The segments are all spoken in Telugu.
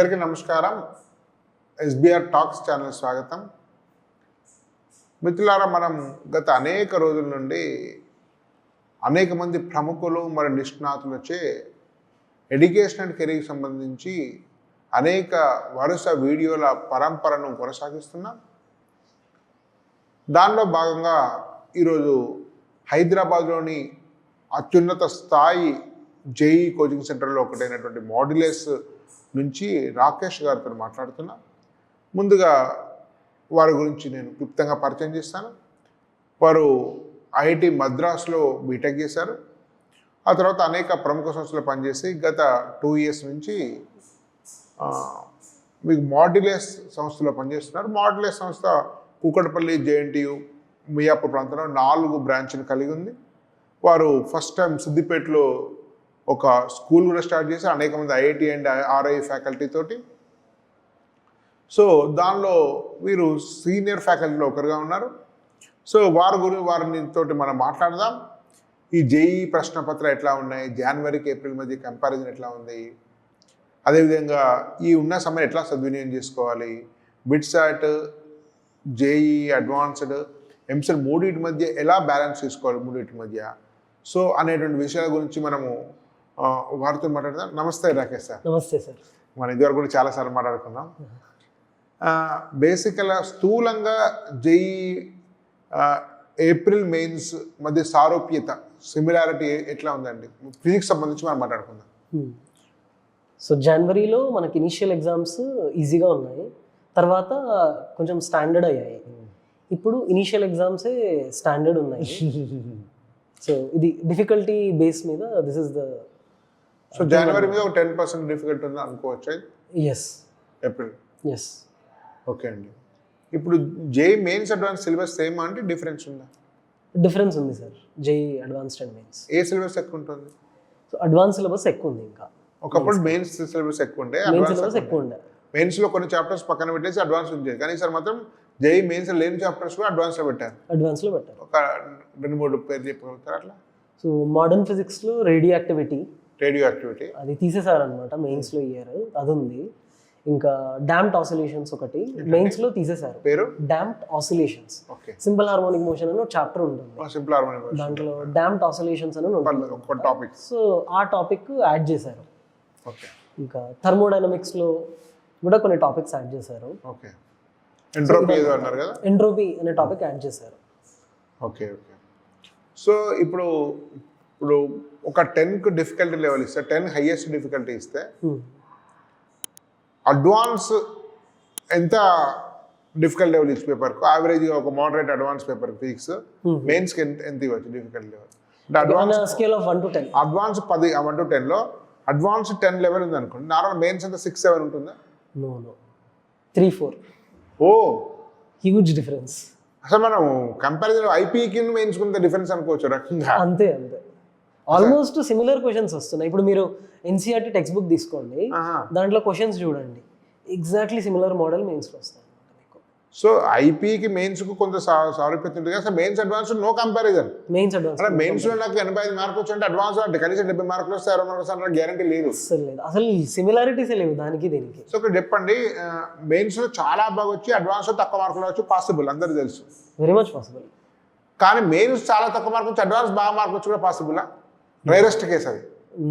అందరికీ నమస్కారం. ఎస్బిఆర్ టాక్స్ ఛానల్ స్వాగతం. మిత్రులారా, మనం గత అనేక రోజుల నుండి అనేక మంది ప్రముఖులు మరియు నిష్ణాతులచే ఎడ్యుకేషన్ అండ్ కెరీర్కి సంబంధించి అనేక వరుస వీడియోల పరంపరను కొనసాగిస్తున్నాం. దానిలో భాగంగా ఈరోజు హైదరాబాద్లోని అత్యున్నత స్థాయి జేఈ కోచింగ్ సెంటర్లో ఒకటైనటువంటి మాడ్యులస్ నుంచి రాకేష్ గారితో మాట్లాడుతున్నా. ముందుగా వారి గురించి నేను క్లుప్తంగా పరిచయం చేస్తాను. వారు ఐఐటి మద్రాస్లో బీటెక్ చేశారు. ఆ తర్వాత అనేక ప్రముఖ సంస్థలు పనిచేసి గత 2 years నుంచి మీకు మాడ్యులస్ సంస్థలో పనిచేస్తున్నారు. మాడ్యులస్ సంస్థ కూకట్పల్లి, జేఎన్టీయు, మియాపూర్ ప్రాంతంలో 4 బ్రాంచ్లు కలిగి ఉంది. వారు ఫస్ట్ టైం సిద్దిపేటలో ఒక స్కూల్ కూడా స్టార్ట్ చేసి అనేక మంది ఐఐటి అండ్ ఆర్ఐ ఫ్యాకల్టీ తోటి. సో దానిలో వీరు సీనియర్ ఫ్యాకల్టీలో ఒకరుగా ఉన్నారు. సో వారిని తోటి మనం మాట్లాడదాం. ఈ జేఈ ప్రశ్నపత్రం ఎట్లా ఉన్నాయి, జనవరికి ఏప్రిల్ మధ్య కంపారిజన్ ఎట్లా ఉంది, అదేవిధంగా ఈ ఉన్న సమయం ఎట్లా సద్వినియోగం చేసుకోవాలి, బిట్సాట్, జేఈ అడ్వాన్స్డ్, ఎంసెట్ మూడింటి మధ్య ఎలా బ్యాలెన్స్ చేసుకోవాలి మూడింటి మధ్య, సో అనేటువంటి విషయాల గురించి మనము వారితో మాట్లాడదాం. నమస్తే రాకేష్ సార్. నమస్తే సార్. మనం ఇదివరకు కూడా చాలాసార్లు మాట్లాడుకున్నాం. బేసికల్గా స్థూలంగా జేఈ ఏప్రిల్ మెయిన్స్ మధ్య సారూప్యత, సిమిలారిటీ ఎట్లా ఉందండి? ఫిజిక్స్ సంబంధించి మనం మాట్లాడుకుందాం. సో జనవరిలో మనకి ఇనిషియల్ ఎగ్జామ్స్ ఈజీగా ఉన్నాయి, తర్వాత కొంచెం స్టాండర్డ్ అయ్యాయి. ఇప్పుడు ఇనిషియల్ ఎగ్జామ్సే స్టాండర్డ్ ఉన్నాయి. సో ఇది డిఫికల్టీ బేస్ మీద దిస్ ఇస్ ద. సో జనవరి మీద ఒక 10% డిఫికల్ట్ ఉంది అనుకోవచ్చు. ఎస్. ఏప్రిల్. ఎస్. ఓకే అండి. ఇప్పుడు JEE mains advance syllabus same అంటే డిఫరెన్స్ ఉందా? డిఫరెన్స్ ఉంది sir. JEE advanced and mains A syllabus ఎక్కువ ఉంటుంది? సో అడ్వాన్స్ సిలబస్ ఎక్కువ ఉంది. ఇంకా ఒకప్పుడు మెయిన్స్ సిలబస్ ఎక్కువ ఉండే, సిలబస్ ఎక్కువ ఉండే. మెయిన్స్లో కొన్ని చాప్టర్స్ పక్కన పెట్టేసి అడ్వాన్స్ ఉంచేది. కానీ సార్ మాత్రం జేఈ మెయిన్స్ లేని చాప్టర్స్ కూడా అడ్వాన్స్లో పెట్టారు. ఒక 2-3 పేరు చెప్పగలుగుతారు అట్లా? సో మోడర్న్ ఫిజిక్స్లో రేడియో యాక్టివిటీ అది తీసేసారు అనమాట మెయిన్స్లో ఇయర్, అది ఉంది. ఇంకా డాంప్డ్ ఆసిలేషన్స్ ఒకటి మెయిన్స్లో తీసేసారు. పేరు damped oscillations. Simple harmonic motion అని ఒక చాప్టర్ ఉంటుంది. సింపుల్ హార్మోనిక్ మోషన్, దాంట్లో డాంప్డ్ ఆసిలేషన్స్ అని ఒక టాపిక్. సో ఆ టాపిక్ యాడ్ చేశారు. ఇంకా థర్మోడైనమిక్స్లో కూడా కొన్ని టాపిక్స్ యాడ్ చేశారు. ఎంట్రోపీ అనే టాపిక్ యాడ్ చేశారు. ఓకే. సో ఇప్పుడు ఒక 10కు డిఫికల్టీ లెవెల్ ఇస్తే, 10 హైయెస్ట్ డిఫికల్టీ ఇస్తే అడ్వాన్స్ ఎంత డిఫికల్ట్ లెవెల్ ఇచ్చి పేపర్కు? యావరేజ్గా ఒక మోడరేట్ అడ్వాన్స్ పేపర్ ఫిజిక్స్ మెయిన్స్కి ఎంత ఇవ్వచ్చు difficult level? Advance scale of 1 to 10. Advance 1 to 10లో అడ్వాన్స్ 10 లెవెల్ ఉంది అనుకోండి. నార్మల్ మెయిన్స్ అంతా 6-7 ఉంటుందా? నో 3-4. Oh, huge difference. అసలు మనం కంపారిజన్ ఐపీకి మెయిన్స్ కొంత డిఫరెన్స్ అనుకోవచ్చు రకంగా. అంతే ఆల్మోస్ట్ సిమిలర్ క్వశ్చన్స్ వస్తున్నాయి. ఇప్పుడు మీరు ఎన్సీఆర్టీ టెక్స్ట్ బుక్ తీసుకోండి, దాంట్లో క్వశ్చన్స్ చూడండి, ఎగ్జాక్ట్లీ సిమిలర్ మోడల్ మెయిన్స్లో వస్తాయి. సో ఐపీకి మెయిన్స్కు కొంత సారూప్యత ఉంటుంది. అసలు మెయిన్స్ అడ్వాన్స్ నో కంపారిజన్. మెయిన్స్లో నాకు 85 మార్కులు వచ్చి అంటే అడ్వాన్స్ కనీసం 70 మార్కులు వస్తే 60 మార్కులు వస్తే గ్యారంటీ లేదు. అసలు సిమిలారిటీస్ లేవు దానికి దీనికి. సో ఇక్కడ చెప్పండి, మెయిన్స్లో చాలా బాగా వచ్చి అడ్వాన్స్లో తక్కువ మార్కులు వచ్చి పాసిబుల్, అందరూ తెలుసు, వెరీ మచ్ పాసిబుల్. కానీ మెయిన్స్ చాలా తక్కువ మార్కులు వచ్చి అడ్వాన్స్ బాగా మార్కులు వచ్చి కూడా పాసిబులా? రేరెస్ట్ కేసు అది.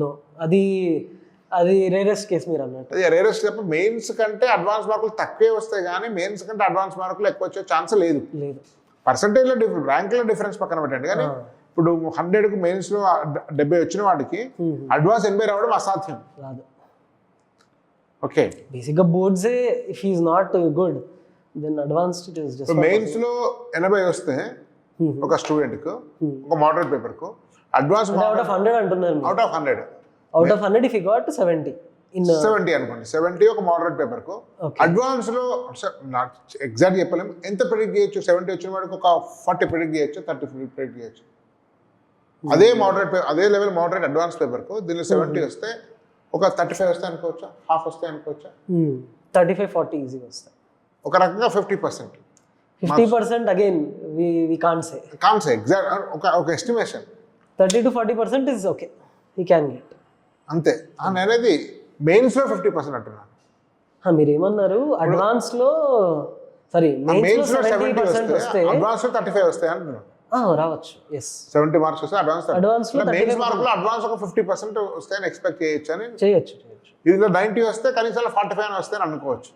నో, అది రేరెస్ట్ కేసు మీరు అన్నట్టు. అదే రేరెస్ట్. చెప్పి మెయిన్స్ కంటే అడ్వాన్స్ మార్కులు తక్కువే వస్తాయి, కానీ మెయిన్స్ కంటే అడ్వాన్స్ మార్కులు ఎక్కువ వచ్చే ఛాన్స్ లేదు. పర్సంటేజ్లో ర్యాంకులో డిఫరెన్స్ పక్కన పెట్టండి. కానీ ఇప్పుడు 100కు మెయిన్స్లో 70 వచ్చిన వాడికి అడ్వాన్స్ 80 రావడం అసాధ్యం. రాదు. ఓకే, బేసిక్గా బోర్డ్సే if is not good then advanced it is just. మెయిన్స్లో 80 వస్తే ఒక స్టూడెంట్కు, ఒక మోడరేట్ పేపర్కు అడ్వాన్స్ అవుట్ ఆఫ్ 100 అంటున్నారు. Out of 100 if you got 70 అనుకోండి. 70 ఒక మోడరేట్ పేపర్కు. అడ్వాన్స్లో ఎగ్జాక్ట్ చెప్పలేము, ఎంత ప్రిడిక్ట్ చేయొచ్చు? 70 వచ్చిన వాడికి ఒక 40 ప్రిడిక్ట్ చేయొచ్చు, 30 ప్రిడిక్ట్ చేయొచ్చు. అదే మోడరేట్ అదే లెవెల్ మోడరేట్ అడ్వాన్స్ పేపర్కు దీనిలో 70 వస్తే ఒక 35 వస్తాయి అనుకోవచ్చా? హాఫ్ వస్తాయి అనుకోవచ్చా? 35-40 ఈజీగా వస్తాయి. ఒక రకంగా 50%. 50% again we can't say exact ఒక estimation. 30 to 40% is okay, he can get. అంతే. అనేది మెయిన్స్లో 50% అంటున్నాను. మీరు ఏమన్నారు అడ్వాన్స్ లో సారీ మెయిన్స్ లో 70 70% వస్తే వస్తే అడ్వాన్స్ లో 35 వస్తాయి అంటున్నాను. రావచ్చు. ఎస్ 70 మార్క్స్ వస్తే అడ్వాన్స్ లో మెయిన్స్ మార్కులు అడ్వాన్స్ ఒక 50% వస్తాయని ఎక్స్పెక్ట్ చేయొచ్చు అని. చేయొచ్చు. ఇందులో 90 వస్తే కనీసం 45 వస్తాయని అనుకోవచ్చు.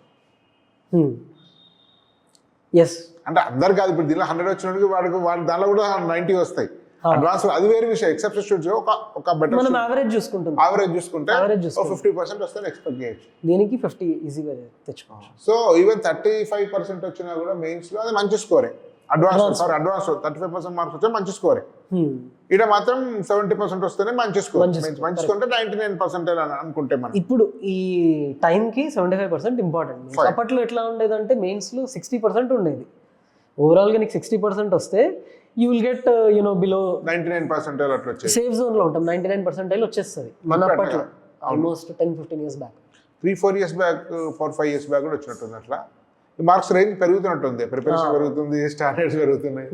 ఎస్ అంటే అందరు కాదు, ఇప్పుడు దీనిలో 100 వచ్చినోడికి వాడి దానిలో కూడా 90 వస్తాయి. అడ్వాన్స్ అది వేరే విషయం. ఎక్సెప్ట్ స్టూడెంట్స్ ఒక బెటర్ మనం యావరేజ్ చూసుకుంటాం. యావరేజ్ చూసుకుంటే 50% వస్తాయని ఎక్స్పెక్ట్ చేయొచ్చు. దీనికి 50 ఈజీగా తెచ్చుకోవచ్చు. సో ఈవెన్ 35% వచ్చినా కూడా మెయిన్స్ లో అది మంచి స్కోరే. అడ్వాన్స్ 35% మార్క్స్ వచ్చే మంచి స్కోరే. ఇక్కడ మాత్రం 70% వస్తేనే మంచి స్కోర్. మంచి స్కోర్ అంటే 99% అని అనుకుంటే మనం. ఇప్పుడు ఈ టైంకి 75% ఇంపార్టెంట్. అప్పట్లో ఎట్లా ఉండేదంటే మెయిన్స్ లో 60% ఉండేది. ఓవరాల్ గా నీకు 60% వస్తే యూ విల్ గెట్ బిలో 99% అట్లా వచ్చేది. సేఫ్ జోన్ లో ఉంటాం. 99% వచ్చేస్తుంది మన అప్పట్లో. Almost 10-15 years back, 3-4 years back, 4-5 years back కూడా వచ్చినట్టుంది. అట్లా ఈ మార్క్స్ రేంజ్ పెరుగుతున్నట్టుంది, ప్రిపరేషన్ పెరుగుతుంది, స్టాండర్డ్స్ పెరుగుతున్నాయి.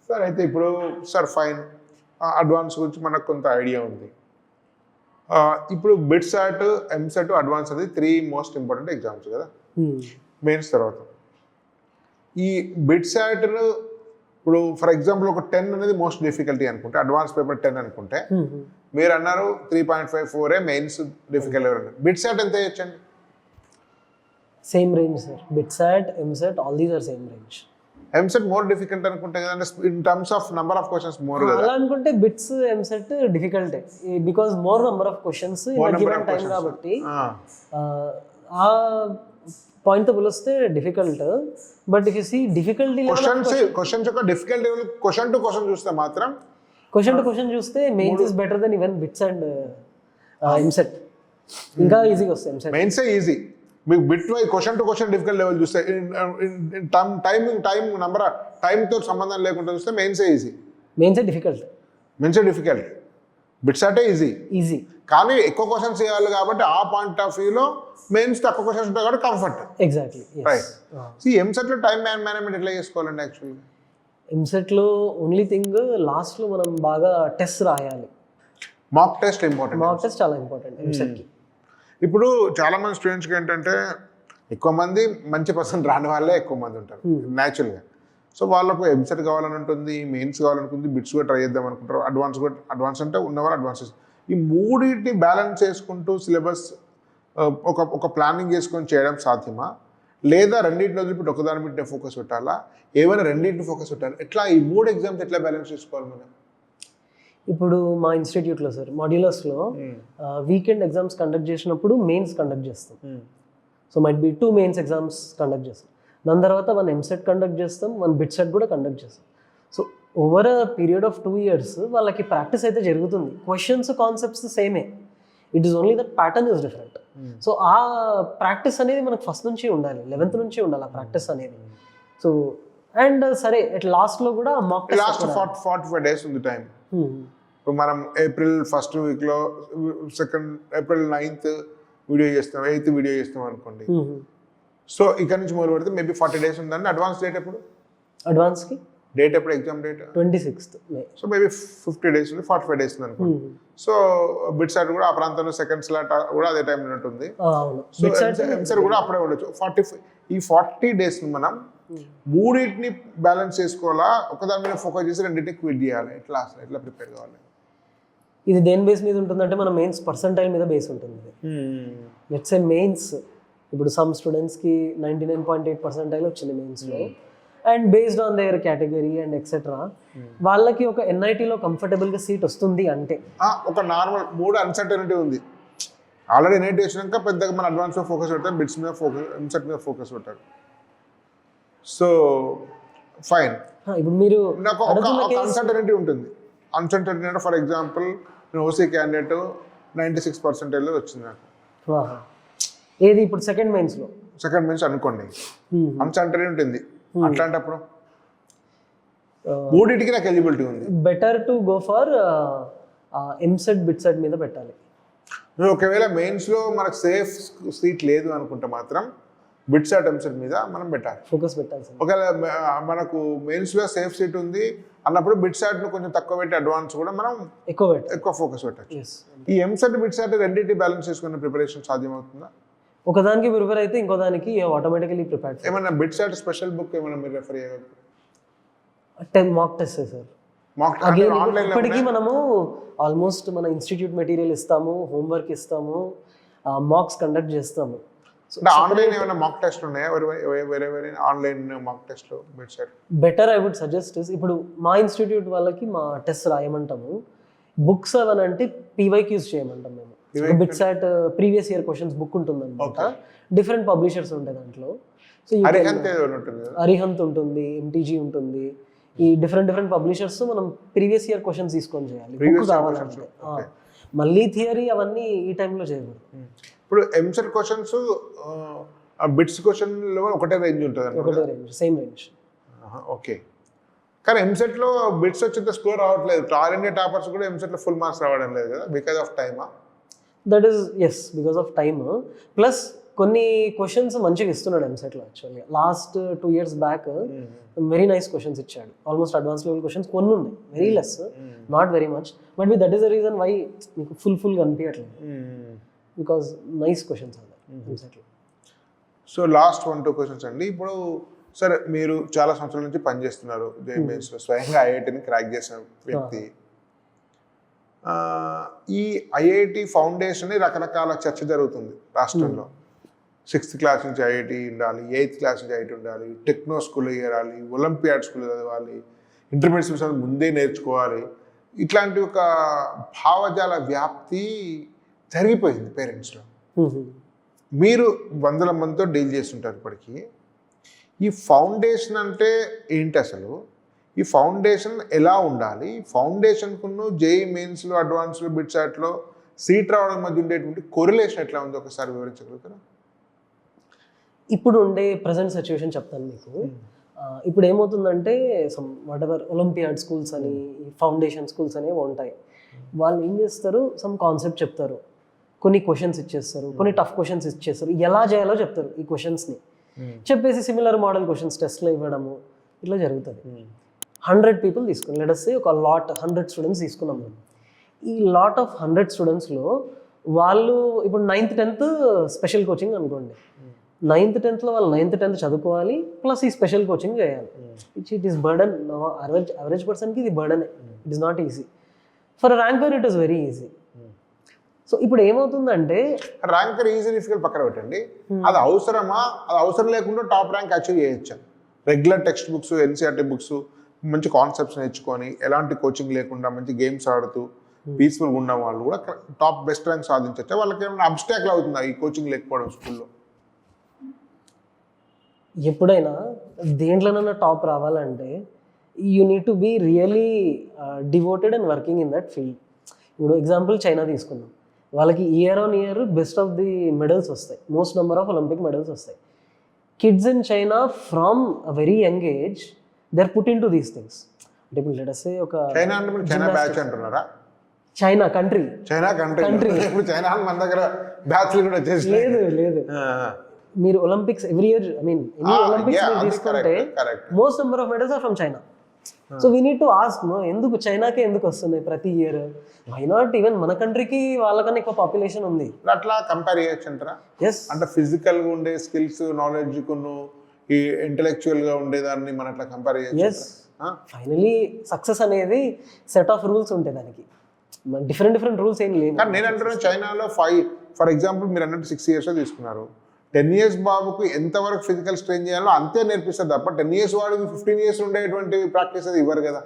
సార్ అయితే ఇప్పుడు సార్ ఫైన్, అడ్వాన్స్ గురించి మనకు కొంత ఐడియా ఉంది. ఇప్పుడు బిట్సాట్, ఎంసెట్, అడ్వాన్స్ అది 3 మోస్ట్ ఇంపార్టెంట్ ఎగ్జామ్స్ కదా మెయిన్స్ తర్వాత. ఈ బిట్సాట్ను ఇప్పుడు ఫర్ ఎగ్జాంపుల్ ఒక 10 అనేది మోస్ట్ డిఫికల్టీ అనుకుంటే, అడ్వాన్స్ పేపర్ 10 అనుకుంటే, మీరు అన్నారు 3.54 మెయిన్స్ డిఫికల్టీ. బిట్సాట్ ఎంత వేయచ్చండి? Same range sir. BITSAT, EAMCET all these are same range. EAMCET more difficult అనుకుంటే కదంటే in terms of number of questions more కదా. అలా అనుకుంటే బిట్స్, ఎంసెట్ డిఫికల్టే because more number of questions in given time కాబట్టి. ఆ పాయింట్ తో పోలిస్తే difficult. But if you see difficulty questions యొక్క డిఫికల్టీ క్వశ్చన్ టు క్వశ్చన్ చూస్తే మాత్రం క్వశ్చన్ చూస్తే mains is better then even BITS and EAMCET. ఇంకా ఈజీగా వస్తాయి ఎంసెట్. Mains easy. మీకు bit why question to question difficult level చూస్తే టైం నంబర్ టైంతో సంబంధం లేకుండా చూస్తే మెయిన్సే ఈజీ. మెయిన్సే డిఫికల్ట్. బిట్సాటే ఈజీ. కానీ ఎక్కువ క్వశ్చన్స్ చేయాలి కాబట్టి ఆ పాయింట్ ఆఫ్ వ్యూలో మెయిన్స్ తక్కువ క్వశ్చన్స్ ఉంటాయి కాబట్టి కంఫర్ట్. Exactly right. ఎంసెట్లో టైం మేనేజ్మెంట్ ఎట్లా చేసుకోవాలండి యాక్చువల్గా? ఎంసెట్లో ఓన్లీ థింగ్ లాస్ట్లో మనం బాగా టెస్ట్ రాయాలి. Mock test important. Mock test చాలా ఇంపార్టెంట్ ఎంసెట్కి. ఇప్పుడు చాలా మంది స్టూడెంట్స్కి ఏంటంటే ఎక్కువ మంది మంచి పర్సెంట్ రాని వాళ్ళే ఎక్కువ మంది ఉంటారు న్యాచురల్గా. సో వాళ్ళకు ఎంసెట్ కావాలని ఉంటుంది, మెయిన్స్ కావాలనుకుంది, బిట్స్ కూడా ట్రై చేద్దాం అనుకుంటారు, అడ్వాన్స్ అంటే ఉన్నవారు అడ్వాన్సెస్. ఈ మూడింటిని బ్యాలెన్స్ చేసుకుంటూ సిలబస్ ఒక ప్లానింగ్ చేసుకొని చేయడం సాధ్యమా, లేదా రెండింటిని వదిలిపెట్టి ఒకదాని మీద ఫోకస్ పెట్టాలా, ఏమైనా రెండింటిని ఫోకస్ పెట్టాలి? ఎట్లా ఈ 3 ఎగ్జామ్స్ ఎట్లా బ్యాలెన్స్ చేసుకోవాలి మనం? ఇప్పుడు మా ఇన్స్టిట్యూట్లో సార్ మాడ్యులర్స్లో వీకెండ్ ఎగ్జామ్స్ కండక్ట్ చేసినప్పుడు మెయిన్స్ కండక్ట్ చేస్తాం. So might be 2 mains exams conduct చేస్తాం. దాని తర్వాత 1 ఎంసెట్ కండక్ట్ చేస్తాం, 1 బిట్సెట్ కూడా కండక్ట్ చేస్తాం. So over a period of 2 years వాళ్ళకి ప్రాక్టీస్ అయితే జరుగుతుంది. క్వశ్చన్స్, కాన్సెప్ట్స్ సేమే. It is only that pattern is different. So ఆ ప్రాక్టీస్ అనేది మనకు ఫస్ట్ నుంచి ఉండాలి, 11th నుంచి ఉండాలి ఆ ప్రాక్టీస్ అనేది. సో అండ్ సరే అట్ లాస్ట్లో కూడా మాక్ టెస్ట్. లాస్ట్ 45 days ఉంది టైం. ఇప్పుడు మనం April 1st వీక్లో April 9th వీడియో చేస్తాం, 8th వీడియో చేస్తాం అనుకోండి. సో ఇక్కడ నుంచి మొదలు పెడితే మేబీ 40 days ఉందండి. అడ్వాన్స్ డేట్ ఎప్పుడు? అడ్వాన్స్కి డేట్ ఎప్పుడు? Exam date 26th May. So maybe 50 days ఉంది, 45 days ఉంది అనుకోండి. సో బిట్సాట్ కూడా ఆ ప్రాంతంలో సెకండ్ స్లాట్ కూడా అదే టైంలో ఉంటుంది. సో ఎంసెట్ కూడా అప్పుడే ఉండొచ్చు. ఈ 40 days మనం మూడింటిని బ్యాలెన్స్ చేసుకోవాలా, ఒకదాని మీద ఫోకస్ చేసి రెండింటిని క్విట్ చేయాలి? ఎట్లా ప్రిపేర్ కావాలి? ఇది దేని బేస్ మీద ఉంటుందంటే మన మెయిన్స్ పర్సంటైల్ మీద బేస్ ఉంటుంది. లెట్స్ సే మెయిన్స్ ఇప్పుడు సమ్ స్టూడెంట్స్కి 99.8% వచ్చింది మెయిన్స్లో, and based on their category and etcetera వాళ్ళకి ఒక ఎన్ఐటీలో కంఫర్టబుల్గా సీట్ వస్తుంది అంటే ఒక నార్మల్ 3 అన్సర్టనిటీ ఉంది. ఆల్రెడీ ఎన్ఐటీ వచ్చినాక పెద్దగా మన అడ్వాన్స్ మీద ఫోకస్ పెట్టారు, బిట్స్ మీద ఫోకస్, ఎంసెట్ మీద ఫోకస్ పెట్టారు. So fine. ఇప్పుడు మీరు నాకు ఒక అన్సర్టనిటీ ఉంటుంది. అన్సర్టనిటీ అంటే ఫర్ ఎగ్జాంపుల్ నేను ఓసీ క్యాండిడేట్ 96% వచ్చింది నాకు. ఏది ఇప్పుడు సెకండ్ మెయిన్స్ అనుకోండి, అన్సర్టనిటీ ఉంటుంది. అట్లాంటప్పుడు మూడింటికి నాకు ఎలిజిబిలిటీ ఉంది. Better to go for EAMCET BITSAT మీద పెట్టాలి. ఒకవేళ మెయిన్స్లో మనకు సేఫ్ సీట్ లేదు అనుకుంటే మాత్రం బిట్సాట్ ఎంసెట్ మీద మనం ఫోకస్ పెట్టాలి. ఒకవేళ మనకు మెయిన్స్లో సేఫ్ సీట్ ఉంది అన్నప్పుడు బిట్సాట్ను కొంచెం తక్కువ పెట్టి అడ్వాన్స్ కూడా మనం ఎక్కువ ఫోకస్ పెట్టచ్చు. ఈ ఎంసెట్ బిట్సాట్ రెండింటి బ్యాలెన్స్ చేసుకునే ప్రిపరేషన్ సాధ్యమవుతుందా? ఒకదానికి ప్రిపేర్ అయితే ఇంకో దానికి ఆటోమేటికలీ ప్రిపేర్డ్. ఏమన్నా బిట్స్ ఆర్ స్పెషల్ బుక్ ఏమైనా మీరు రెఫర్ చేయగలరు? Mock test sir. Mock again online ఇప్పటికీ మనము ఆల్మోస్ట్ మన ఇన్స్టిట్యూట్ మెటీరియల్ ఇస్తాము, హోంవర్క్ ఇస్తాము, మాక్స్ కండక్ట్ చేస్తాము. అంటే ఆన్లైన్ ఏమైనా మాక్ టెస్ట్ ఉన్నాయా? వేరే వేరే ఆన్లైన్ మాక్ టెస్ట్లు BITS are better I would suggest ఇప్పుడు మా ఇన్స్టిట్యూట్ వాళ్ళకి మా టెస్ట్ రాయమంటాము. బుక్స్ అవనంటే పీవైక్యూస్ చేయమంటాం మేము. BITSAT previous year questions book ఉంటుంది అనమాట. డిఫరెంట్ పబ్లిషర్స్ ఉంటాయి దాంట్లో. సో అరిహంత్ ఉంటుంది, ఎంటీజీ ఉంటుంది. ఈ డిఫరెంట్ పబ్లిషర్స్ మనం ప్రీవియస్ ఇయర్ క్వశ్చన్స్ తీసుకొని చేయాలి బుక్ కావాలంటే. మళ్ళీ థియరీ అవన్నీ ఈ టైంలో చేయకూడదు. ఇప్పుడు ఎంసెట్ క్వశ్చన్స్ బిట్స్ క్వశ్చన్ ఒకటే రేంజ్ ఉంటుంది, ఒకటే రేంజ్, సేమ్ రేంజ్. ఓకే. కానీ ఎంసెట్లో బిట్స్ వచ్చేంత స్కోర్ రావట్లేదు. ఆల్ ఇండియా టాపర్స్ కూడా ఎంసెట్లో ఫుల్ మార్క్స్ రావడం లేదు కదా, బికాస్ ఆఫ్ టైమా? That is yes, because of time. Plus కొన్ని క్వశ్చన్స్ మంచిగా ఇస్తున్నాడు ఎంసెట్లో. యాక్చువల్గా last 2 years back very nice questions ఇచ్చాడు. ఆల్మోస్ట్ అడ్వాన్స్ లెవెల్ క్వశ్చన్స్ కొన్ని ఉన్నాయి, very less, not very much. But that is the reason why మీకు ఫుల్ కనిపించట్లేదు, బికాస్ నైస్ క్వశ్చన్స్ అదే ఎంసెట్లో. సో లాస్ట్ 1-2 క్వశ్చన్స్ అండి. ఇప్పుడు సరే, మీరు చాలా సంవత్సరాల నుంచి పనిచేస్తున్నారు జేఎంఎస్లో, స్వయంగా ఐఐటిని క్రాక్ చేసిన వ్యక్తి. ఈ ఐఐటి ఫౌండేషన్ రకరకాల చర్చ జరుగుతుంది రాష్ట్రంలో. 6th క్లాస్ నుంచి ఐఐటి ఉండాలి, 8th క్లాస్ నుంచి ఐఐటి ఉండాలి, టెక్నో స్కూల్ చేరాలి, ఒలింపియాడ్ స్కూల్ చదవాలి, ఇంటర్మీడియట్ ముందే నేర్చుకోవాలి. ఇట్లాంటి ఒక భావజాల వ్యాప్తి జరిగిపోయింది పేరెంట్స్లో. మీరు వందల మందితో డీల్ చేస్తుంటారు ఇప్పటికీ. ఈ ఫౌండేషన్ అంటే ఏంటి అసలు? ఈ ఫౌండేషన్ ఎలా ఉండాలి? ఫౌండేషన్కును జేఈ మెయిన్స్లో, అడ్వాన్స్లో, బిట్సాట్లో సీట్ రావడం మధ్య ఉండేటువంటి కొరిలేషన్ ఎట్లా ఉందో ఒకసారి వివరించగలుగుతారా? ఇప్పుడు ఉండే ప్రజెంట్ సిచ్యువేషన్ చెప్తాను మీకు. ఇప్పుడు ఏమవుతుందంటే వాట్ ఎవర్ ఒలింపియాడ్ స్కూల్స్ అని, ఫౌండేషన్ స్కూల్స్ అనేవి ఉంటాయి. వాళ్ళు ఏం చేస్తారు, సమ్ కాన్సెప్ట్ చెప్తారు, కొన్ని క్వశ్చన్స్ ఇచ్చేస్తారు, కొన్ని టఫ్ క్వశ్చన్స్ ఇచ్చేస్తారు, ఎలా చేయాలో చెప్తారు ఈ క్వశ్చన్స్ని. చెప్పేసి సిమిలర్ మోడల్ క్వశ్చన్స్ టెస్ట్లో ఇవ్వడము ఇట్లా జరుగుతుంది. 100 people తీసుకున్నాం, లెట్ us say ఒక లాట్ 100 స్టూడెంట్స్ తీసుకున్నాం. ఈ లాట్ ఆఫ్ 100 స్టూడెంట్స్లో వాళ్ళు ఇప్పుడు 9th 10th స్పెషల్ కోచింగ్ అనుకోండి. 9th 10th వాళ్ళు 9th 10th చదువుకోవాలి, ప్లస్ ఈ స్పెషల్ కోచింగ్ చేయాలి. It is burden. యావరేజ్ పర్సన్కి ఇది burden. It is not easy. For ranker it is very easy. So ఇప్పుడు ఏమవుతుందంటే, ర్యాంకర్ ఈజీ డిఫికల్ట్ పక్కన పెట్టండి, అది అవసరమా? అది అవసరం లేకుండా టాప్ ర్యాంక్ అచీవ్ చేయొచ్చు. Regular text books, NCERT books, మంచి కాన్సెప్ట్స్ నేర్చుకొని, ఎలాంటి కోచింగ్ లేకుండా మంచి గేమ్స్ ఆడుతూ పీస్ఫుల్గా ఉన్న వాళ్ళు కూడా టాప్ బెస్ట్ ర్యాంక్ సాధించవచ్చు. వాళ్ళకి ఏమైనా అబ్స్టాకిల్ అవుతుందా ఈ కోచింగ్ లేకపోవడం స్కూల్లో? ఎప్పుడైనా దేంట్లోనైనా టాప్ రావాలంటే you need to be really devoted and working in that field. ఇప్పుడు ఎగ్జాంపుల్ చైనా తీసుకుందాం. వాళ్ళకి year on year best of the medals వస్తాయి, most number of Olympic medals వస్తాయి. Kids in China from a very young age they are put in to these things. అంటే ఇప్పుడు లెట్ us say ఒక చైనా బ్యాచ్ అంటున్నారా? చైనా కంట్రీ ఇప్పుడు చైనా మన దగ్గర బ్యాచ్లు కూడా లేదు. మీరు Olympics every year, I mean ఎన్ని ఒలింపిక్స్ తీసుకుంటే most number of medals are from China. So we need to ask, ఎందుకు చైనాకే ఎందుకు వస్తున్నాయి ప్రతి ఇయర్? వై నాట్ ఈవెన్ మన కంట్రీకి వాళ్ళకన్నా ఎక్కువ పాపులేషన్ ఉంది. అట్లా కంపేర్ చేయొచ్చు అంటారా? ఎస్. అంటే ఫిజికల్గా ఉండే స్కిల్స్, నాలెడ్జ్ కొను ఈ ఇంటెలెక్చువల్గా ఉండేదాన్ని మనం అట్లా కంపేర్ చేయొచ్చు. ఎస్. ఫైనలీ సక్సెస్ అనేది సెట్ ఆఫ్ రూల్స్ ఉంటాయి దానికి, డిఫరెంట్ రూల్స్ ఏం లేవు. కానీ నేను అంటున్నాను, చైనాలో ఫర్ ఎగ్జాంపుల్ మీరు అన్నట్టు 6 years తీసుకున్నారు. 10 years బాబుకు ఎంతవరకు ఫిజికల్ స్ట్రెయిన్ చేయాలో అంతే నేర్పిస్తారు తప్ప 10 years వాడికి 15 years ఉండేటువంటి ప్రాక్టీస్ అది ఇవ్వరు కదా.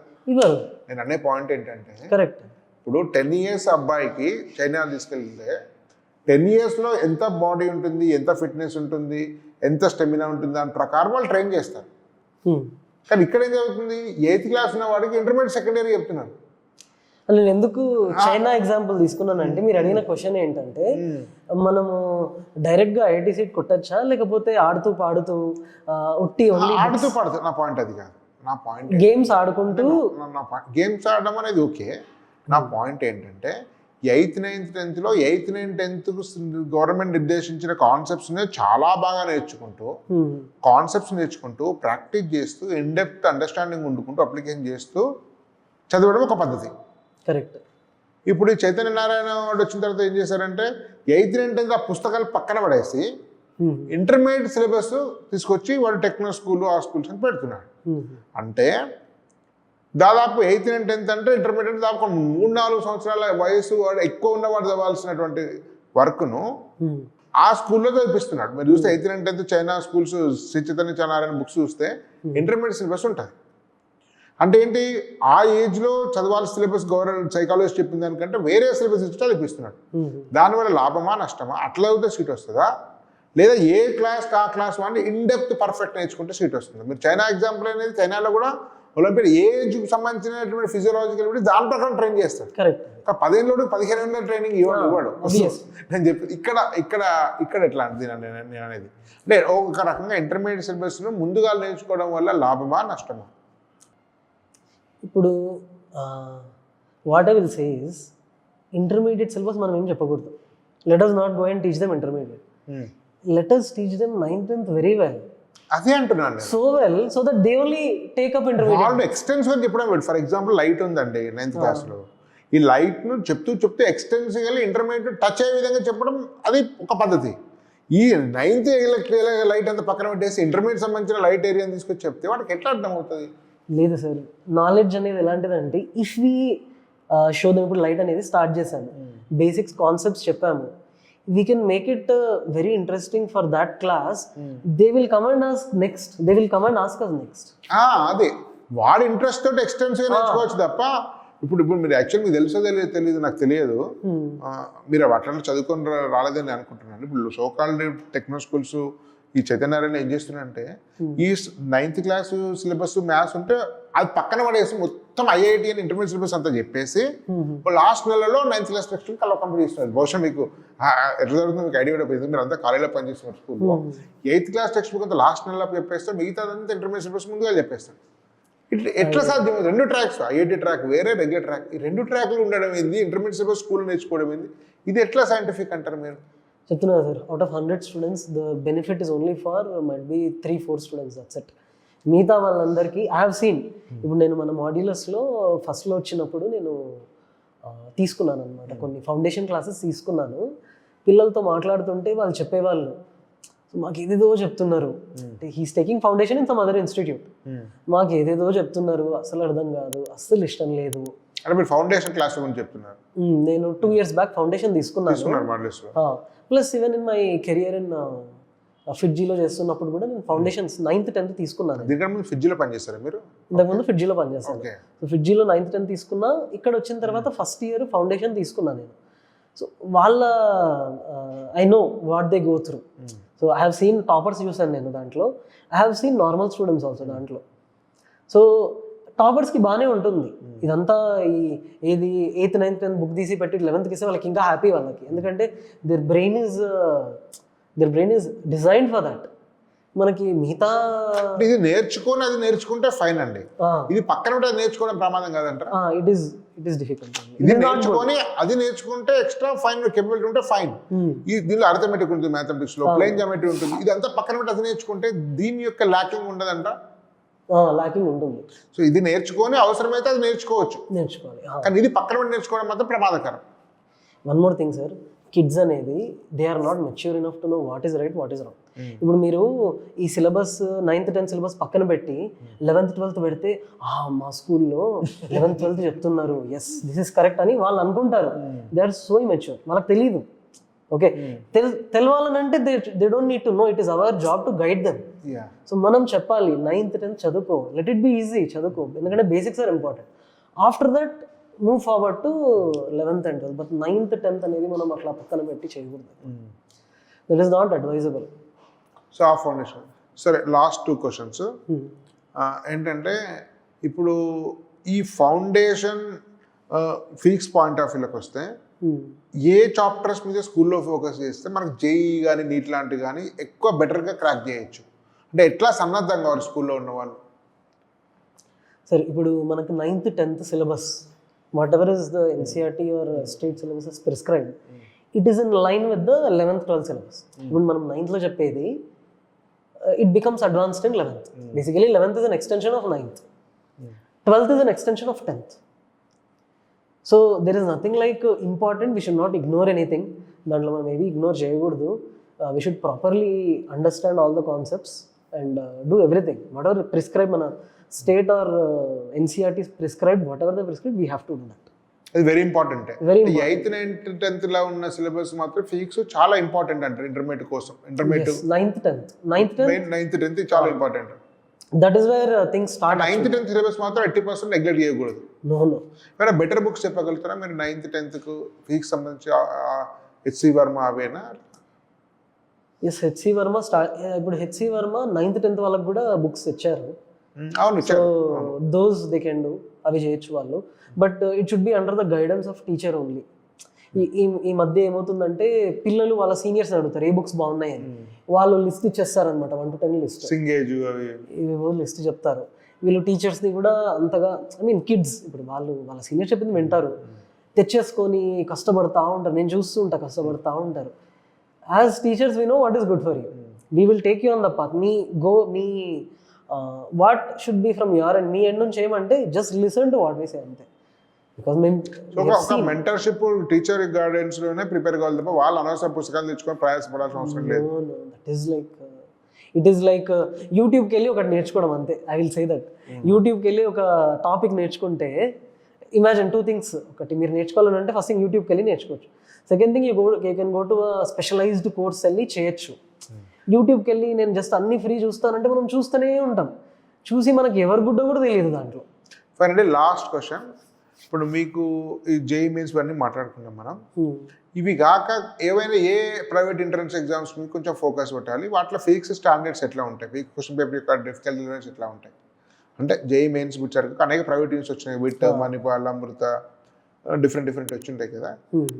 నేను అనే పాయింట్ ఏంటంటే, కరెక్ట్, ఇప్పుడు 10 years అబ్బాయికి చైనా తీసుకెళ్తే 10 yearsలో ఎంత బాడీ ఉంటుంది, ఎంత ఫిట్నెస్ ఉంటుంది, ఎంత స్టెమినా ఉంటుంది, దాని ప్రకారం వాళ్ళు ట్రైన్ చేస్తారు. కానీ ఇక్కడ ఏం జరుగుతుంది, 8th class ఉన్న వాడికి ఇంటర్మీడియట్ సెకండ్ ఇయర్ చెప్తున్నారు. నేను ఎందుకు చైనా ఎగ్జాంపుల్ తీసుకున్నానంటే, మీరు అడిగిన క్వశ్చన్ ఏంటంటే, మనము డైరెక్ట్గా ఐఐటి సీట్ కొట్టచ్చా, లేకపోతే ఆడుతూ పాడుతూ ఆడుతూ పాడుతూ? నా పాయింట్ అది కాదు. నా పాయింట్ గేమ్స్ ఆడుకుంటూ, గేమ్స్ ఆడడం అనేది ఓకే. నా పాయింట్ ఏంటంటే, 8th 9th 10thలో 8th 9th 10th government నిర్దేశించిన కాన్సెప్ట్స్ని చాలా బాగా నేర్చుకుంటూ ప్రాక్టీస్ చేస్తూ ఇన్డెప్త్ అండర్స్టాండింగ్ ఉండుకుంటూ అప్లికేషన్ చేస్తూ చదవడం ఒక పద్ధతి. కరెక్ట్. ఇప్పుడు ఈ చైతన్య నారాయణ వాడు వచ్చిన తర్వాత ఏం చేశారంటే 8th 9th 10th ఆ పుస్తకాలు పక్కన పడేసి ఇంటర్మీడియట్ సిలబస్ తీసుకొచ్చి వాడు టెక్నో స్కూల్ ఆ స్కూల్స్ అని పెడుతున్నాడు. అంటే దాదాపు 8th and 10th అంటే ఇంటర్మీడియట్ దాదాపు 3-4 సంవత్సరాల వయసు వాడు ఎక్కువ ఉన్నవాడు చదవాల్సినటువంటి వర్క్ను ఆ స్కూల్లో చదివిస్తున్నాడు. మీరు చూస్తే 8th and 10th China schools, Sri Chaitanya చానారాయణ బుక్స్ చూస్తే ఇంటర్మీడియట్ సిలబస్ ఉంటుంది. అంటే ఏంటి, ఆ ఏజ్లో చదవాల్సిన సిలబస్ గవర్నమెంట్ సైకాలజిస్ట్ చెప్పిన దానికంటే వేరే సిలబస్ ఇచ్చి చదివిస్తున్నాడు. దానివల్ల లాభమా నష్టమా? అట్లా అయితే సీట్ వస్తుందా, లేదా ఏ క్లాస్ ఆ క్లాస్ వాడిని ఇన్డెప్త్ పర్ఫెక్ట్ నేర్చుకుంటే సీట్ వస్తుంది? మీరు చైనా ఎగ్జాంపుల్ అనేది, చైనాలో కూడా ఒలింపియాడ్ ఏజ్కి సంబంధించినటువంటి ఫిజియోలాజికల్ దాని ప్రకారం ట్రైన్ చేస్తాడు. కరెక్ట్. 10 ఏళ్ళు 15 ఏళ్ళ ట్రైనింగ్ ఇవ్వడు. నేను చెప్పి ఇక్కడ ఎట్లా నేను అనేది అంటే ఒక రకంగా ఇంటర్మీడియట్ సిలబస్ను ముందుగా నేర్చుకోవడం వల్ల లాభమా నష్టమా? ఇప్పుడు what I will say is, intermediate syllabus మనం ఏం చెప్పకూడదు. Let us not go and teach them intermediate. Let us teach them 9th 10th very well. అదే అంటున్నాను. So well so that they only take up intermediate. వాళ్ళు ఎక్స్టెన్సివ్ అని చెప్పడం. ఫర్ ఎగ్జాంపుల్ లైట్ ఉందండి 9th క్లాస్లో, ఈ లైట్ను చెప్తూ ఇంటర్మీడియట్ ఇంటర్మీడియట్ టచ్ అయ్యే విధంగా చెప్పడం అది ఒక పద్ధతి. ఈ 9th లైట్ అంతా పక్కన పెట్టేసి ఇంటర్మీడియట్ సంబంధించిన లైట్ ఏరియాని తీసుకొచ్చి చెప్తే వాడికి ఎట్లా అర్థం అవుతుంది? లేదు సార్, నాలెడ్జ్ అనేది ఎలాంటిదంటే, ఇఫ్ వి షో దెమ్, ఇప్పుడు లైట్ అనేది స్టార్ట్ చేశాము, బేసిక్స్ కాన్సెప్ట్స్ చెప్పాము, we can make it very interesting for that class. They will come and ask next, they will come and ask us next. అదే వాడి ఇంట్రెస్ట్ తోటి ఎక్స్టెన్సివ్గా నేర్చుకోవచ్చు తప్ప ఇప్పుడు మీరు యాక్చువల్ మీకు తెలుసో తెలియదు నాకు తెలియదు, మీరు అట్లా చదువుకొని రాలేదని అనుకుంటున్నాను. ఇప్పుడు సోకాల్డ్ టెక్నో స్కూల్స్ ఈ చైతన్యారాయణ ఏం చేస్తున్నారంటే, ఈ 9th క్లాస్ సిలబస్ మ్యాథ్స్ ఉంటే అది పక్కన పడేసి మొత్తం IIT అని ఇంటర్మీడియట్ సిలబస్ అంతా చెప్పేసి లాస్ట్ నెలలో 9th క్లాస్ టెక్స్ట్ బుక్ అలా కంప్లీట్ చేస్తున్నారు. బహుశా మీకు ఎట్లా జరుగుతుంది మీకు ఐడియా కూడా, మీరు అంతా కాలేజీలో పనిచేస్తున్నారు స్కూల్లో. 8th క్లాస్ టెక్స్ట్ బుక్ అంతా లాస్ట్ నెలలో చెప్పేస్తే మిగతాదంతా ఇంటర్మీడియట్ సిలబస్ ముందుగా చెప్పేస్తారు. ఎట్లా సాధ్యం? 2 ట్రాక్స్, IIT ట్రాక్ వేరే, రెగ్యులర్ ట్రాక్, ఈ 2 ట్రాక్లు ఉండడం ఏంది? ఇంటర్మీడియట్ సిలబస్ స్కూల్ నేర్చుకోవడం ఏంది? ఇది ఎట్లా సైంటిఫిక్ అంటారు మీరు? చెప్తున్నారు sir, out of 100 students the benefit is only for might be 3-4 students, that's it. మిగతా వాళ్ళందరికీ ఐ హావ్ సీన్. ఇప్పుడు నేను మన మాడ్యులర్స్లో ఫస్ట్లో వచ్చినప్పుడు నేను తీసుకున్నాను అనమాట, కొన్ని ఫౌండేషన్ క్లాసెస్ తీసుకున్నాను. పిల్లలతో మాట్లాడుతుంటే వాళ్ళు చెప్పేవాళ్ళు, మాకు ఏదేదో చెప్తున్నారు, అంటే he's taking foundation in some other institute, మాకు ఏదేదో చెప్తున్నారు, అసలు అర్థం కాదు, అస్సలు ఇష్టం లేదు. అంటే మీరు ఫౌండేషన్ క్లాస్ గురించి చెప్తున్నారు. నేను 2 years బ్యాక్ ఫౌండేషన్ తీసుకున్నాను. Plus even in my career in ఫిడ్జీలో చేస్తున్నప్పుడు కూడా నేను ఫౌండేషన్స్ 9th 10th తీసుకున్నాను. ఫిడ్జీలో పనిచేస్తారా మీరు? ఇంతకుముందు ఫిడ్జీలో పనిచేస్తాను. సో ఫిడ్జీలో 9th 10th తీసుకున్నా. ఇక్కడ వచ్చిన తర్వాత ఫస్ట్ ఇయర్ ఫౌండేషన్ తీసుకున్నాను నేను. సో వాళ్ళ I know what they go through. So I have seen toppers చూసాను నేను దాంట్లో, I have seen normal students also దాంట్లో. సో టాపర్స్కి బాగానే ఉంటుంది ఇదంతా. ఏది 8th 9th 10th బుక్ తీసి పెట్టి 11th ఇస్తే వాళ్ళకి ఇంకా హ్యాపీ వాళ్ళకి, ఎందుకంటే there brain is designed for that. మనకి మిగతా ఇది నేర్చుకొని అది నేర్చుకుంటే ఫైన్ అండి, ఇది పక్కన ఉంటే నేర్చుకోవడం ప్రమాదం కాదంటారా? It is difficult. ఇది నేర్చుకొని అది నేర్చుకుంటే ఎక్స్ట్రా ఫైన్ కేపబిలిటీ ఉంటే ఫైన్. ఈ దీనిలో అర్థమెటిక్ ఉంటుంది, మ్యాథమెటిక్స్ లో ప్లేన్ జామెట్రీ ఉంటుంది, ఇదంతా పక్కన ఉంటే అది నేర్చుకుంటే దీని యొక్క ల్యాకింగ్ ఉండదంట. లాకింగ్ ఉంటుంది. సో ఇది నేర్చుకొని అవసరమైతే అది నేర్చుకోవాలి, కానీ ఇది పక్కన నేర్చుకోవడం మాత్రం ప్రమాదకరం. One more thing sir, kids అనేది they are not mature enough to know what is right, what is wrong. ఇప్పుడు మీరు ఈ సిలబస్ 9th 10th సిలబస్ పక్కన పెట్టి 11th 12th పెడితే మా స్కూల్లో 11th 12th చెప్తున్నారు, ఎస్ దిస్ ఇస్ కరెక్ట్ అని వాళ్ళు అనుకుంటారు. దే ఆర్ సో ఇమెచ్యూర్, వాళ్ళకి తెలియదు. ఓకే, తెలవాలనంటే they don't need to know, it is our job to guide them. So మనం చెప్పాలి 9th 10th చదువుకో, లెట్ ఇట్ బి ఈజీ, చదువుకో, ఎందుకంటే basics are important. After that move forward to 11th and 12th. But 9th 10th అనేది మనం అట్లా పక్కన పెట్టి చేయకూడదు. That is not advisable. So ఆ ఫౌండేషన్ సరే. లాస్ట్ 2 questions ఏంటంటే, ఇప్పుడు ఈ ఫౌండేషన్ ఫిజిక్స్ పాయింట్ ఆఫ్ వ్యూలోకి వస్తే ఏ చాప్టర్స్ మీద స్కూల్లో ఫోకస్ చేస్తే మనకు జేఈ కానీ నీట్ లాంటివి కానీ ఎక్కువ బెటర్గా క్రాక్ చేయొచ్చు? అంటే ఎట్లా సన్నద్ధం కావాలి స్కూల్లో ఉన్న వాళ్ళు? సరే, ఇప్పుడు మనకు 9th 10th syllabus whatever is the NCERT or state syllabus is prescribed, it is in line with the 11th 12th syllabus. ఇప్పుడు మనం 9th చెప్పేది it becomes advanced in 11th. Basically 11th is an extension of 9th, 12th is an extension of 10th. So there is nothing like important, we should not ignore anything. దాంట్లో మనం ఏవి ఇగ్నోర్ చేయకూడదు. We should properly understand all the concepts and do everything whatever prescribe మన state or NCERT prescribe whatever the prescribe we have to do that. అది వెరీ ఇంపార్టెంట్. Very ఈ 8th 9th 10th లా ఉన్న సిలబస్ మాత్రం ఫిజిక్స్ చాలా ఇంపార్టెంట్ అంటారు ఇంటర్మీడియట్ కోసం. ఇంటర్మీడియట్ 9th 10th చాలా important. That is where things start. 9th 10th syllabus మాత్రం 80% నెగ్లెక్ట్ చేయకూడదు. నో ఏమైనా బెటర్ బుక్స్ చెప్పగలుగుతారా మీరు 9th 10th కు ఫిజిక్స్ సంబంధించి హెచ్సి వర్మ అవేనా? ఎస్, హెచ్సి వర్మ ఇప్పుడు హెచ్సి వర్మ 9th 10th వాళ్ళకి కూడా బుక్స్ ఇచ్చారు. అవును, so those they can do, అవి చేయొచ్చు వాళ్ళు. But it should be under the guidance of teacher only. ఈ మధ్య ఏమవుతుందంటే పిల్లలు వాళ్ళ సీనియర్స్ అడుగుతారు ఏ బుక్స్ బాగున్నాయని, వాళ్ళు లిస్ట్ ఇచ్చేస్తారనమాట 1 to 10 లిస్ట్, సింగేజ్ అవి ఏవో లిస్ట్ చెప్తారు. వీళ్ళు టీచర్స్ని కూడా అంతగా కిడ్స్ ఇప్పుడు వాళ్ళ సీనియర్ చెప్పింది వింటారు, తెచ్చేసుకొని కష్టపడతా ఉంటారు. నేను చూస్తూ ఉంటా, కష్టపడతా ఉంటారు. As teachers we know what is good for you, we will take you on the path. Me what should be from your and me end నుంచి ఏమంటే just listen to what we say అంతే. బికాస్ మేము ఒక మెంటర్షిప్ టీచర్ గైడెన్స్ లోనే ప్రిపేర్ కావాలి తప్ప వాళ్ళు అనవసర పుస్తకాలు తెచ్చుకొని ప్రయాసపడాల్సిన అవసరం లేదు. ఇట్ ఈస్ లైక్ యూట్యూబ్కి వెళ్ళి ఒకటి నేర్చుకోవడం అంతే. ఐ విల్ సే దట్ యూట్యూబ్కి వెళ్ళి ఒక టాపిక్ నేర్చుకుంటే ఇమాజిన్ 2 things. ఒకటి మీరు నేర్చుకోవాలంటే ఫస్ట్ థింగ్ యూట్యూబ్కి వెళ్ళి నేర్చుకోవచ్చు. Second thing you can go to specialised course వెళ్ళి చేయొచ్చు. యూట్యూబ్కి వెళ్ళి నేను జస్ట్ అన్ని ఫ్రీ చూస్తానంటే మనం చూస్తూనే ఉంటాం, చూసి మనకి ఎవరు గుడ్డో కూడా తెలియదు దాంట్లో. ఫైనల్లీ లాస్ట్ క్వశ్చన్, ఇప్పుడు మీకు ఈ జేఈ మెయిన్స్ అన్నీ మాట్లాడుకున్నాం మనం, ఇవి కాక ఏవైనా ఏ ప్రైవేట్ ఎంట్రన్స్ ఎగ్జామ్స్ మీకు కొంచెం ఫోకస్ పెట్టాలి, వాటిలో ఫిజిక్స్ స్టాండర్డ్స్ ఎట్లా ఉంటాయి, ఫిజిక్స్ క్వశ్చన్ పేపర్ యొక్క డిఫికల్టీస్ ఎట్లా ఉంటాయి అంటే జేఈ మెయిన్స్ వచ్చారు అనేక ప్రైవేట్ యూనిట్స్ వచ్చినాయి, విట్, మణిపాల్, అమృత, డిఫరెంట్ వచ్చింటాయి కదా,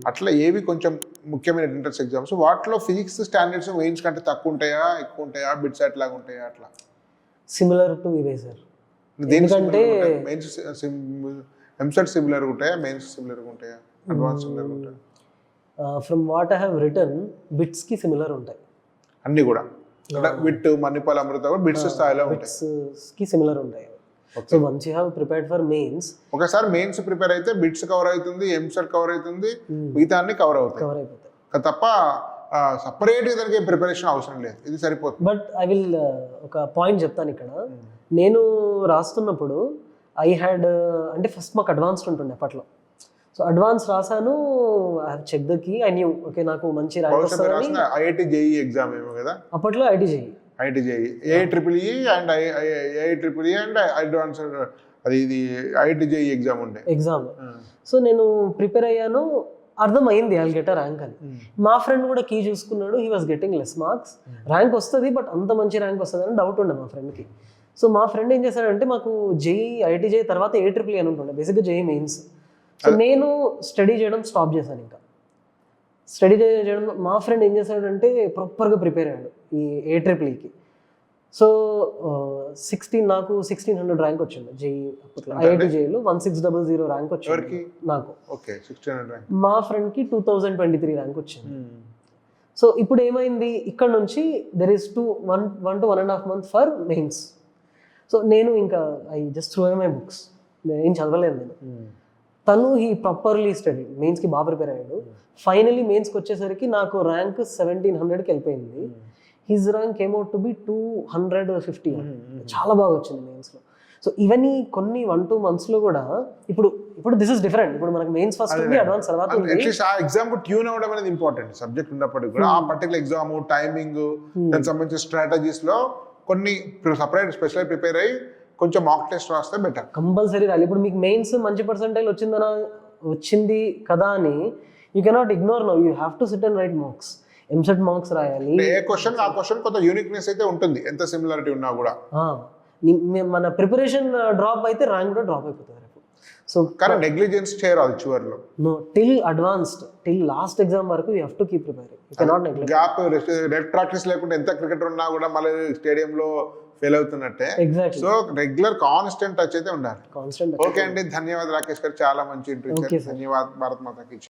అట్లా ఏవి కొంచెం ముఖ్యమైన ఎంట్రన్స్ ఎగ్జామ్స్ వాటిలో ఫిజిక్స్ స్టాండర్డ్స్ మెయిన్స్ కంటే తక్కువ ఉంటాయా, ఎక్కువ ఉంటాయా, బిట్స్ ఎట్లాగా ఉంటాయా? అట్లా సిమిలర్ టు ఇవే సార్. ఎందుకంటే మెయిన్స్ ఎంసెట్ సిమిలర్ ఉంటాయా, మెయిన్స్ సిమిలర్ ఉంటాయా, అడ్వాన్స్ సిమిలర్ ఉంటాయా? From what I have written BITS కి సిమిలర్ ఉంటాయి అన్ని కూడా. విట్, మణిపాల్, అమృత కూడా బిట్స్ స్థాయిలో ఉంటాయి, బిట్స్ కి సిమిలర్ ఉంటాయి. So once you have prepared for mains, ఒకసారి మెయిన్స్ ప్రిపేర్ అయితే బిట్స్ కవర్ అవుతుంది, ఎంసెట్ కవర్ అవుతుంది, మిగతా అన్ని కవర్ అయిపోతాయి తప్ప సపరేట్ దానికి ప్రిపరేషన్ అవసరం లేదు, ఇది సరిపోతుంది. బట్ ఐ విల్ ఒక పాయింట్ చెప్తాను ఇక్కడ. నేను రాస్తున్నప్పుడు ఐ హ్యాడ్ అంటే ఫస్ట్ మాకు అడ్వాన్స్డ్ ఉంటుండే అప్పట్లో. సో అడ్వాన్స్ రాసాను, I have check the key, I knew okay నాకు మంచి ర్యాంక్ వస్తుంది. ఐఐటి జేఈ ఎగ్జామ్ ఏమో కదా అప్పట్లో, IIT JEE ఏఐట్రిపుల్ఈ and ఏఐట్రిపుల్ఈ and advance, అది ఇది ఐఐటి జేఈ ఎగ్జామ్ ఉండే ఎగ్జామ్. సో నేను ప్రిపేర్ అయ్యాను, అర్థమైంది I will get a rank అని. మా ఫ్రెండ్ కూడా కీ చూసుకున్నాడు, he was getting less marks, rank వస్తుంది బట్ అంత మంచి ర్యాంక్ వస్తుంది అని డౌట్ ఉండే మా ఫ్రెండ్కి. సో మా ఫ్రెండ్ ఏం చేశాడంటే మాకు జేఈ, ఐఐటి జేఈ తర్వాత ఏఐట్రిపుల్ఈ అని ఉంటుండే, బేసిక్గా జేఈ మెయిన్స్. సో నేను స్టడీ చేయడం స్టాప్ చేశాను. ఇంకా స్టడీ చేయడం, మా ఫ్రెండ్ ఏం చేశాడంటే ప్రాపర్గా ప్రిపేర్ అయ్యాడు ఈ ఏఐట్రిపుల్ఈకి. సో 1600 ర్యాంక్ వచ్చింది జేఈ అప్పట్లో, ఐఐటి జేఈలో 1600 ర్యాంక్ వచ్చింది నాకు. మా ఫ్రెండ్కి 2023 ర్యాంక్ వచ్చింది. సో ఇప్పుడు ఏమైంది, ఇక్కడ నుంచి there is 1 to 1.5 months for mains. So నేను ఇంకా I just through my books, ఏం చదవలేదు నేను. తను హీ ప్రాపర్లీ స్టడీ, మెయిన్స్కి బాగా ప్రిపేర్ అయ్యాడు. ఫైనలీ మెయిన్స్కి వచ్చేసరికి నాకు ర్యాంక్ 1700కి వెళ్ళిపోయింది. హిజ్ ర్యాంక్ ఏమౌట్ టు బి 250, చాలా బాగా వచ్చింది మెయిన్స్లో. సో ఇవన్నీ కొన్ని 1-2 monthsలో కూడా ఇప్పుడు దిస్ ఇస్ డిఫరెంట్. ఇప్పుడు మనకు మెయిన్స్ ఫస్ట్ ఉంది, అడ్వాన్స్ తర్వాత ఉంది. అట్లీస్ట్ ఆ ఎగ్జామ్ ట్యూన్ అవ్వడం అనేది ఇంపార్టెంట్. సబ్జెక్ట్ ఉన్నప్పటికీ కూడా ఆ పర్టికులర్ ఎగ్జామ్ టైమింగ్, దానికి సంబంధించిన స్ట్రాటజీస్ లో కొన్ని సపరేట్ స్పెషల్ ప్రిపేర్ అయ్యి కొంచెం మాక్ టెస్ట్ రాస్తే బెటర్. కంపల్సరీ రాలి. ఇప్పుడు మీకు మెయిన్స్ మంచి పర్సెంటైల్ వచ్చింది కదా అని you cannot ignore no, you have to sit and write marks. EAMCET marks రాయాలి. ఏ క్వశ్చన్ ఆ క్వశ్చన్ కొంత యూనిక్నెస్ అయితే ఉంటుంది, ఎంత సిమిలారిటీ ఉన్నా కూడా. మన ప్రిపరేషన్ డ్రాప్ అయితే ర్యాంక్ కూడా డ్రాప్ అయిపోతుంది. సో కానీ నెగ్లిజెన్స్ చేయరాదు చివర్లో. No, till advanced, till last exam వరకు you have to keep preparing. You cannot neglect. Gap రెడ్ ప్రాక్టీస్ లేకుండా ఎంత క్రికెటర్ ఉన్నా కూడా మళ్ళీ స్టేడియంలో ఫెయిల్ అవుతున్నట్టే. Exactly. So regular constant touch అయితే ఉండాలి. కాన్స్టెంట్. ఓకే అండి, ధన్యవాదాలు రాకేష్ గారు, చాలా మంచి ఇంటర్వ్యూ. ధన్యవాదాలు. భారత్ మాతాకి.